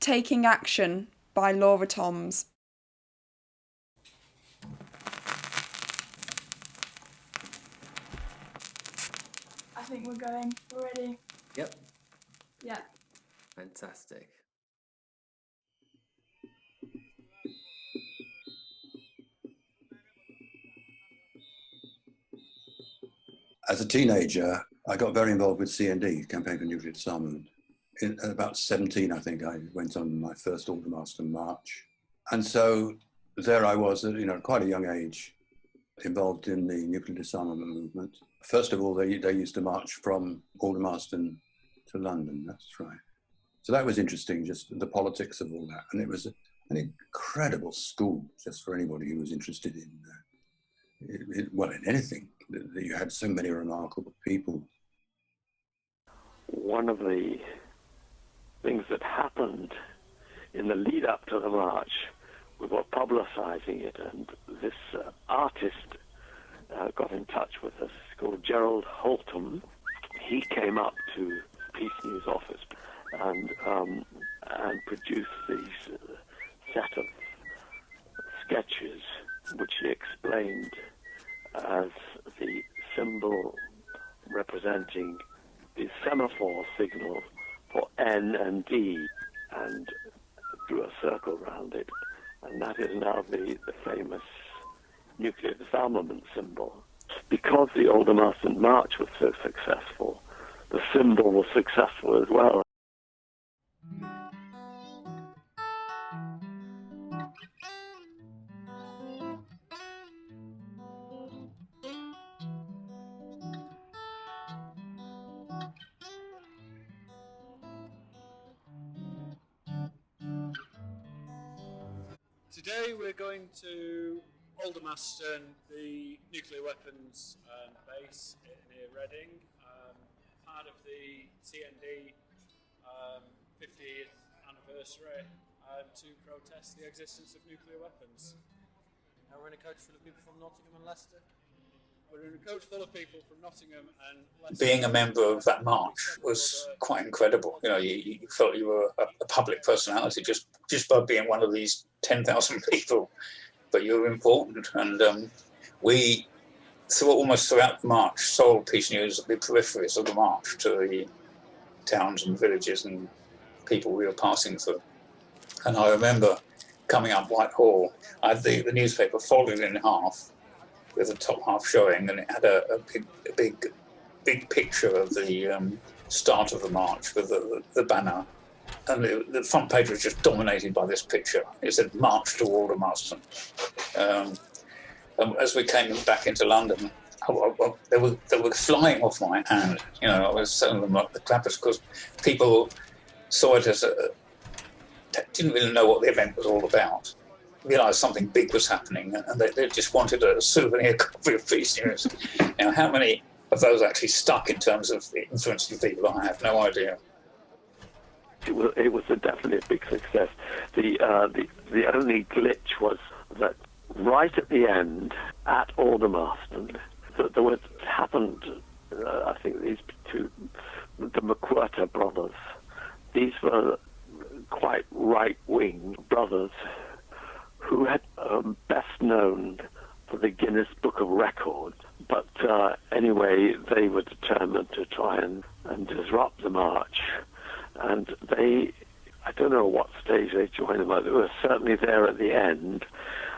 Taking Action by Laura Toms. I think we're going. We're ready. Yep. Yeah. Fantastic. As a teenager, I got very involved with CND, Campaign for Nuclear Disarmament. At about 17, I think, I went on my first Aldermaston march. And so there I was, at quite a young age, involved in the nuclear disarmament movement. First of all, they used to march from Aldermaston to London, that's right. So that was interesting, just the politics of all that. And it was an incredible school, just for anybody who was interested in in anything. You had so many remarkable people. One of the things that happened in the lead up to the march, we were publicizing it, and this artist got in touch with us called Gerald Holtham. He came up to Peace News office and produced these set of sketches which he explained as the symbol representing the semaphore signal for N and D, and drew a circle around it, and that is now the famous nuclear disarmament symbol. Because the Aldermaston March was so successful, the symbol was successful as well. Today we're going to Aldermaston, the nuclear weapons base near Reading, part of the CND 50th anniversary, to protest the existence of nuclear weapons. Now we're in a coach full of people from Nottingham and Leicester. We're in a coach full of people from Nottingham and Leicester. Being a member of that march was quite incredible. You felt you were a public personality just by being one of these 10,000 people, but you were important. And we, almost throughout the march, sold Peace News at the peripheries of the march to the towns and villages and people we were passing through. And I remember coming up Whitehall, I had the newspaper folded in half, with the top half showing, and it had a big picture of the start of the march with the banner, and the front page was just dominated by this picture. It said "March to Aldermaston." And as we came back into London, they were flying off my hand. I was selling them up the clappers because people saw it as didn't really know what the event was all about. Realised something big was happening, and they just wanted a souvenir copy of Peace News. How many of those actually stuck in terms of influencing people? I have no idea. It was definitely a big success. The only glitch was that right at the end, at Aldermaston, there was happened. I think these two, the McWhirter brothers. These were quite right-wing brothers who had best known for the Guinness Book of Records. But anyway, they were determined to try and disrupt the march. And I don't know what stage they joined them, but they were certainly there at the end.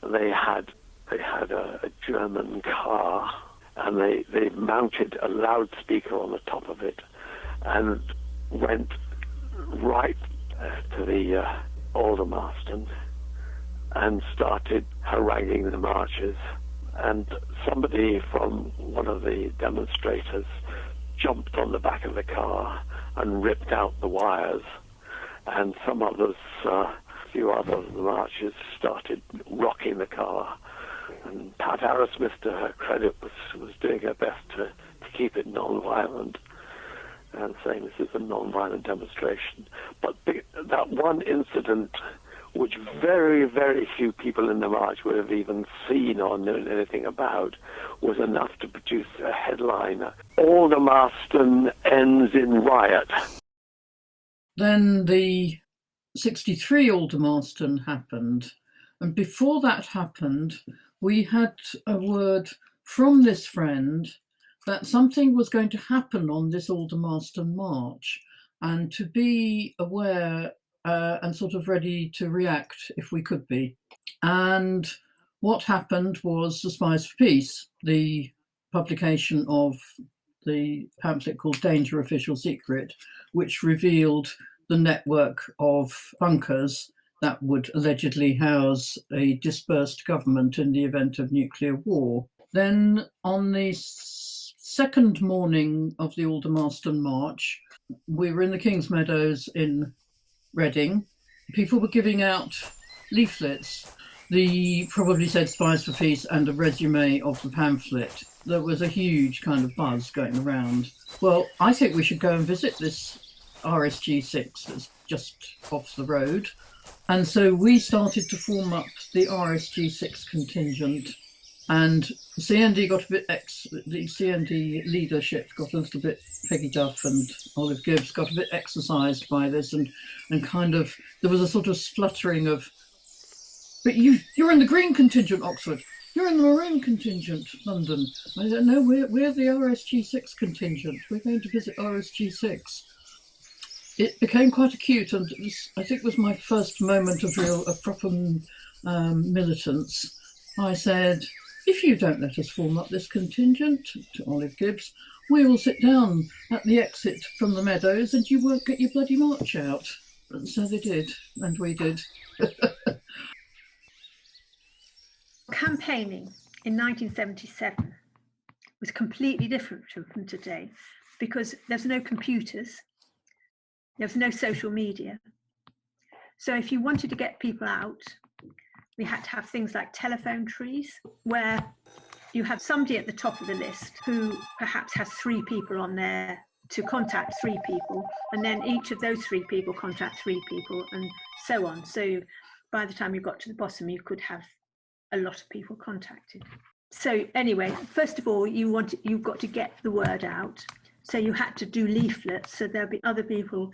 They had a German car, and they mounted a loudspeaker on the top of it and went right to the Aldermaston and started haranguing the marchers. And somebody from one of the demonstrators jumped on the back of the car and ripped out the wires. And some others, a few other of the marchers, started rocking the car. And Pat Arrowsmith, to her credit, was doing her best to keep it non-violent and saying this is a non-violent demonstration. But that one incident, which very, very few people in the march would have even seen or known anything about, was enough to produce a headline: Aldermaston ends in riot. Then the 63 Aldermaston happened. And before that happened, we had a word from this friend that something was going to happen on this Aldermaston march, and to be aware and sort of ready to react if we could be. And what happened was the Spies of Peace, the publication of the pamphlet called Danger Official Secret, which revealed the network of bunkers that would allegedly house a dispersed government in the event of nuclear war. Then on the second morning of the Aldermaston March, we were in the King's Meadows in Reading. People were giving out leaflets. They probably said Spies for Peace and a resume of the pamphlet. There was a huge kind of buzz going around. Well, I think we should go and visit this RSG6 that's just off the road. And so we started to form up the RSG6 contingent, and the CND the CND leadership got a little bit, Peggy Duff and Olive Gibbs got a bit exercised by this, and kind of, there was a sort of spluttering of, but you're in the green contingent, Oxford. You're in the maroon contingent, London. I said, no, we're the RSG6 contingent. We're going to visit RSG6. It became quite acute, and I think was my first moment of proper militance. I said, if you don't let us form up this contingent, to Olive Gibbs, we will sit down at the exit from the meadows and you won't get your bloody march out. And so they did, and we did. Campaigning in 1977 was completely different from today, because there's no computers, there's no social media. So if you wanted to get people out, we had to have things like telephone trees, where you have somebody at the top of the list who perhaps has 3 people on there to contact 3 people, and then each of those 3 people contact 3 people, and so on. So by the time you got to the bottom, you could have a lot of people contacted. So anyway, first of all, you've got to get the word out. So you had to do leaflets. So there'll be other people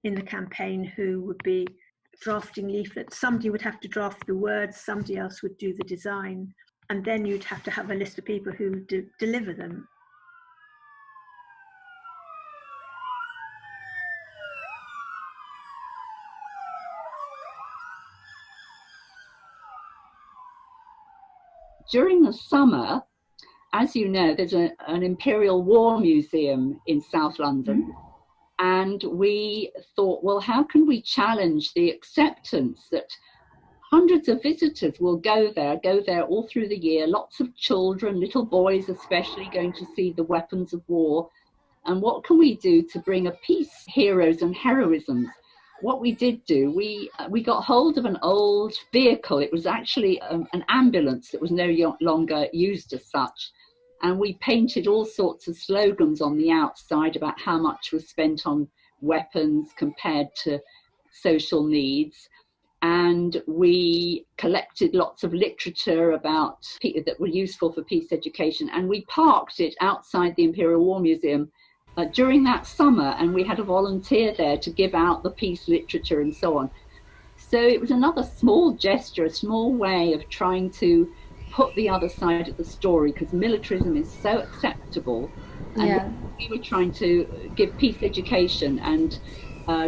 in the campaign who would be drafting leaflets. Somebody would have to draft the words, somebody else would do the design, and then you'd have to have a list of people who deliver them. During the summer, as you know, there's an Imperial War Museum in South London. And we thought, well, how can we challenge the acceptance that hundreds of visitors will go there all through the year, lots of children, little boys especially, going to see the weapons of war. And what can we do to bring a peace, heroes and heroisms? What we did do, we got hold of an old vehicle. It was actually an ambulance that was no longer used as such. And we painted all sorts of slogans on the outside about how much was spent on weapons compared to social needs. And we collected lots of literature about that were useful for peace education. And we parked it outside the Imperial War Museum during that summer. And we had a volunteer there to give out the peace literature and so on. So it was another small gesture, a small way of trying to put the other side of the story, because militarism is so acceptable. And we were trying to give peace education and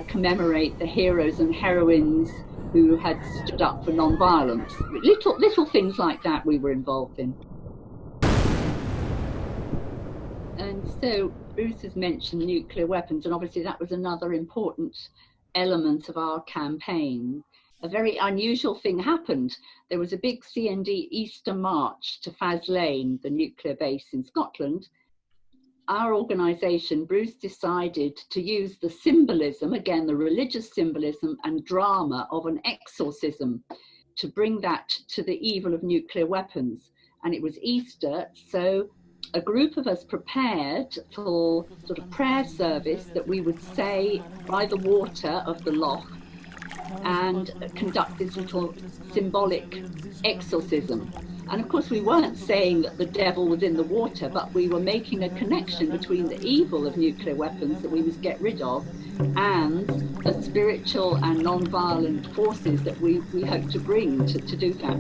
commemorate the heroes and heroines who had stood up for non-violence. Little things like that we were involved in. And so Bruce has mentioned nuclear weapons, and obviously that was another important element of our campaign. A very unusual thing happened. There was a big CND Easter March to Faslane, the nuclear base in Scotland. Our organisation, Bruce, decided to use the symbolism, again, the religious symbolism and drama of an exorcism to bring that to the evil of nuclear weapons. And it was Easter, so a group of us prepared for sort of prayer service that we would say by the water of the loch, and conduct this little symbolic exorcism. And of course, we weren't saying that the devil was in the water, but we were making a connection between the evil of nuclear weapons that we must get rid of and the spiritual and non-violent forces that we hope to bring to do that.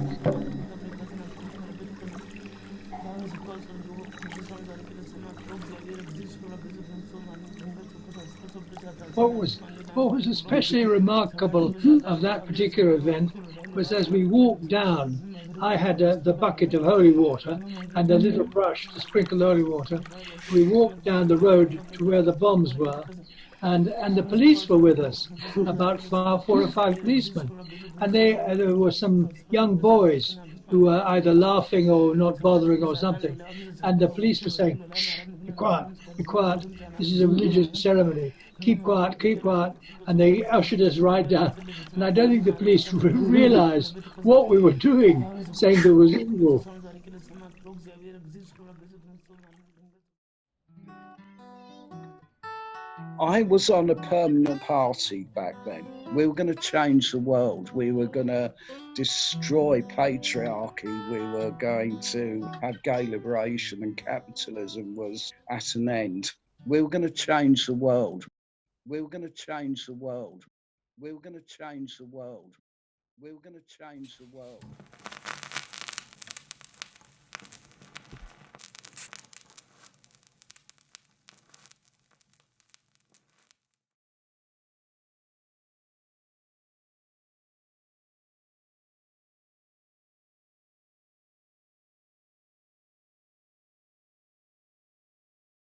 What was especially remarkable of that particular event was as we walked down, I had the bucket of holy water and a little brush to sprinkle the holy water. We walked down the road to where the bombs were, and the police were with us, about 4 or 5 policemen, and there were some young boys who were either laughing or not bothering or something, and the police were saying, "Shh, be quiet, be quiet, this is a religious ceremony, keep quiet, and they ushered us right down, and I don't think the police realized what we were doing, saying there was evil. I was on a permanent party back then. We were going to change the world. We were going to destroy patriarchy. We were going to have gay liberation, and capitalism was at an end. We were going to change the world. We were going to change the world. We were going to change the world. We were going to change the world.